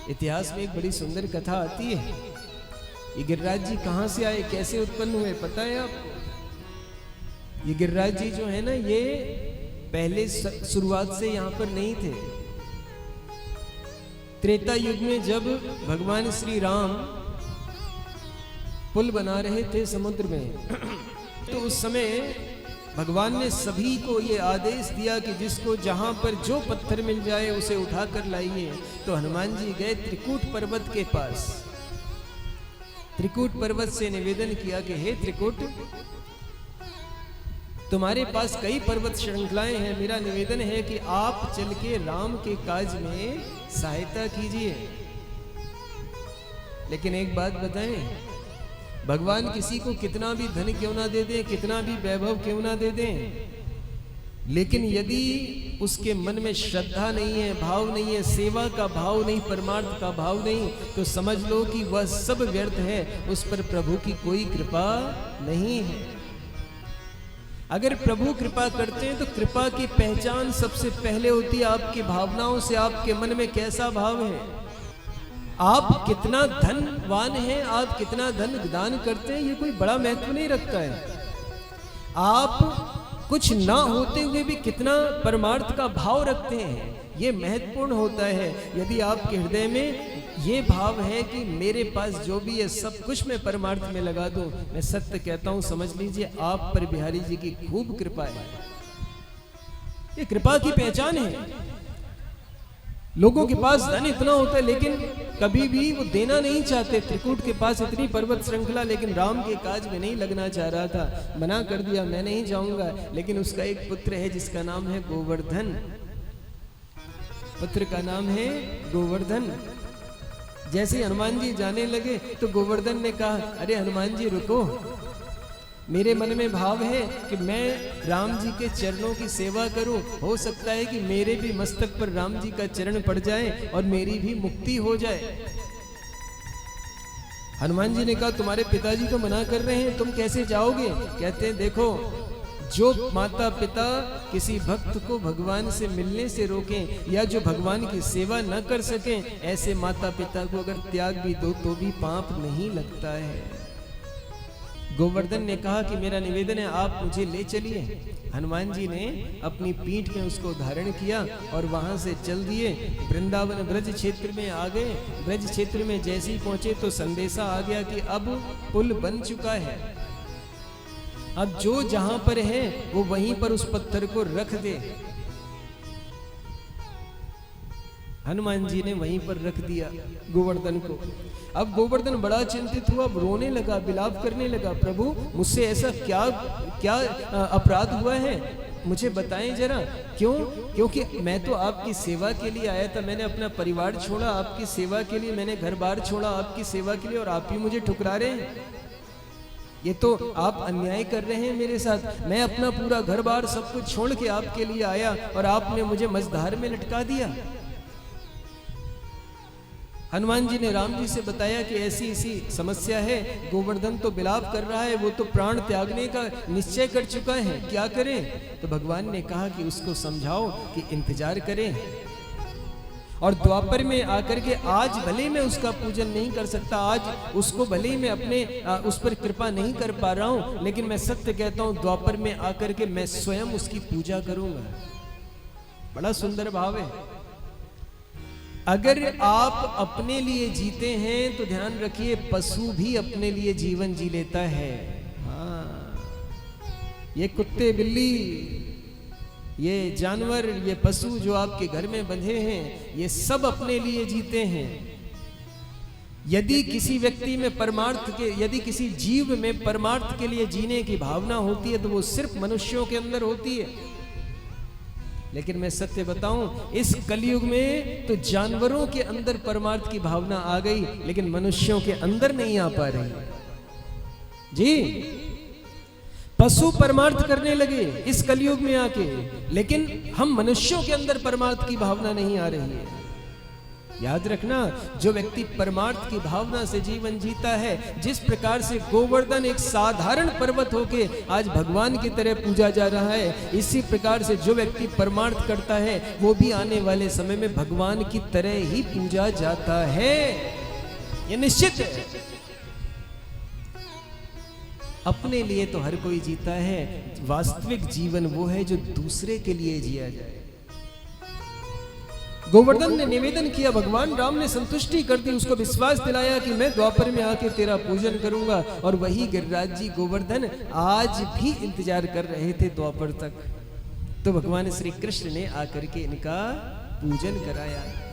इतिहास में एक बड़ी सुंदर कथा आती है। ये गिरिराज जी कहां से आए, कैसे उत्पन्न हुए, पता है आपको? ये गिरिराज जी जो है ना, ये पहले शुरुआत से यहां पर नहीं थे। त्रेता युग में जब भगवान श्री राम पुल बना रहे थे समुद्र में, तो उस समय भगवान ने सभी को ये आदेश दिया कि जिसको जहां पर जो पत्थर मिल जाए उसे उठा कर लाइए। तो हनुमान जी गए त्रिकूट पर्वत के पास, त्रिकूट पर्वत से निवेदन किया कि हे त्रिकूट, तुम्हारे पास कई पर्वत श्रृंखलाएं हैं, मेरा निवेदन है कि आप चल के राम के काज में सहायता कीजिए। लेकिन एक बात बताएं, भगवान किसी को कितना भी धन क्यों ना दे दें, कितना भी वैभव क्यों ना दे दें, लेकिन यदि उसके मन में श्रद्धा नहीं है, भाव नहीं है, सेवा का भाव नहीं, परमार्थ का भाव नहीं, तो समझ लो कि वह सब व्यर्थ है, उस पर प्रभु की कोई कृपा नहीं है। अगर प्रभु कृपा करते हैं तो कृपा की पहचान सबसे पहले होती है आपकी भावनाओं से, आपके मन में कैसा भाव है, आप कितना धनवान हैं, आप कितना धन दान करते हैं, ये कोई बड़ा महत्व नहीं रखता है। आप कुछ ना होते हुए भी कितना परमार्थ का भाव रखते हैं, ये महत्वपूर्ण होता है। यदि आपके हृदय में ये भाव है कि मेरे पास जो भी है सब कुछ मैं परमार्थ में लगा दूं, मैं सत्य कहता हूं, समझ लीजिए आप पर बिहारी जी की खूब कृपा है। ये कृपा की पहचान है। लोगों के पास धन इतना होता है लेकिन कभी भी वो देना नहीं चाहते। त्रिकूट के पास इतनी पर्वत श्रृंखला, लेकिन राम के काज में नहीं लगना चाह रहा था, मना कर दिया, मैं नहीं जाऊंगा। लेकिन उसका एक पुत्र है जिसका नाम है गोवर्धन, पुत्र का नाम है गोवर्धन। जैसे हनुमान जी जाने लगे तो गोवर्धन ने कहा, अरे हनुमान जी रुको, मेरे मन में भाव है कि मैं राम जी के चरणों की सेवा करूं, हो सकता है कि मेरे भी मस्तक पर राम जी का चरण पड़ जाए और मेरी भी मुक्ति हो जाए। हनुमान जी ने कहा, तुम्हारे पिताजी तो मना कर रहे हैं, तुम कैसे जाओगे? कहते हैं, देखो, जो माता पिता किसी भक्त को भगवान से मिलने से रोकें या जो भगवान की सेवा न कर सकें, ऐसे माता पिता को अगर त्याग भी दो तो भी पाप नहीं लगता है। गोवर्धन ने कहा कि मेरा निवेदन है आप मुझे ले चलिए। हनुमान जी ने अपनी पीठ में उसको धारण किया और वहां से चल दिए। वृंदावन ब्रज क्षेत्र में आ गए। ब्रज क्षेत्र में जैसे ही पहुंचे तो संदेशा आ गया कि अब पुल बन चुका है, अब जो जहां पर है वो वहीं पर उस पत्थर को रख दे। हनुमान जी ने वहीं पर रख दिया गोवर्धन को। अब गोवर्धन बड़ा चिंतित हुआ, रोने लगा, विलाप करने लगा, प्रभु मुझसे ऐसा क्या क्या अपराध हुआ है, मुझे बताएं जरा। क्यों? क्योंकि मैं तो आपकी सेवा के लिए आया था, मैंने अपना परिवार छोड़ा आपकी सेवा के लिए, मैंने घर बार छोड़ा आपकी सेवा के लिए, और आप ही मुझे ठुकरा रहे हैं। ये तो आप अन्याय कर रहे हैं मेरे साथ। मैं अपना पूरा घर बार सब कुछ छोड़ के आपके लिए आया और आपने मुझे मझधार में लटका दिया। हनुमान जी ने राम जी से बताया कि ऐसी ऐसी समस्या है, गोवर्धन तो विलाप कर रहा है, वो तो प्राण त्यागने का निश्चय कर चुका है, क्या करें? तो भगवान ने कहा कि उसको समझाओ कि इंतजार करें, और द्वापर में आकर के, आज भले मैं उसका पूजन नहीं कर सकता, आज उसको भले मैं अपने उस पर कृपा नहीं कर पा रहा हूं, लेकिन मैं सत्य कहता हूं द्वापर में आकर के मैं स्वयं उसकी पूजा करूंगा। बड़ा सुंदर भाव है। अगर आप अपने लिए जीते हैं तो ध्यान रखिए, पशु भी अपने लिए जीवन जी लेता है। हाँ, ये कुत्ते बिल्ली, ये जानवर, ये पशु जो आपके घर में बंधे हैं, ये सब अपने लिए जीते हैं। यदि किसी व्यक्ति में परमार्थ के, यदि किसी जीव में परमार्थ के लिए जीने की भावना होती है तो वो सिर्फ मनुष्यों के अंदर होती है। लेकिन मैं सत्य बताऊं, इस कलयुग में तो जानवरों के अंदर परमार्थ की भावना आ गई, लेकिन मनुष्यों के अंदर नहीं आ पा रही जी। पशु परमार्थ करने लगे इस कलयुग में आके, लेकिन हम मनुष्यों के अंदर परमार्थ की भावना नहीं आ रही है। याद रखना, जो व्यक्ति परमार्थ की भावना से जीवन जीता है, जिस प्रकार से गोवर्धन एक साधारण पर्वत होके आज भगवान की तरह पूजा जा रहा है, इसी प्रकार से जो व्यक्ति परमार्थ करता है वो भी आने वाले समय में भगवान की तरह ही पूजा जाता है। ये निश्चित है। अपने लिए तो हर कोई जीता है, वास्तविक जीवन वो है जो दूसरे के लिए जिया जाए। गोवर्धन ने निवेदन किया, भगवान राम ने संतुष्टि कर दी, उसको विश्वास दिलाया कि मैं द्वापर में आके तेरा पूजन करूंगा। और वही गिरिराज जी गोवर्धन आज भी इंतजार कर रहे थे द्वापर तक। तो भगवान श्री कृष्ण ने आकर के इनका पूजन कराया।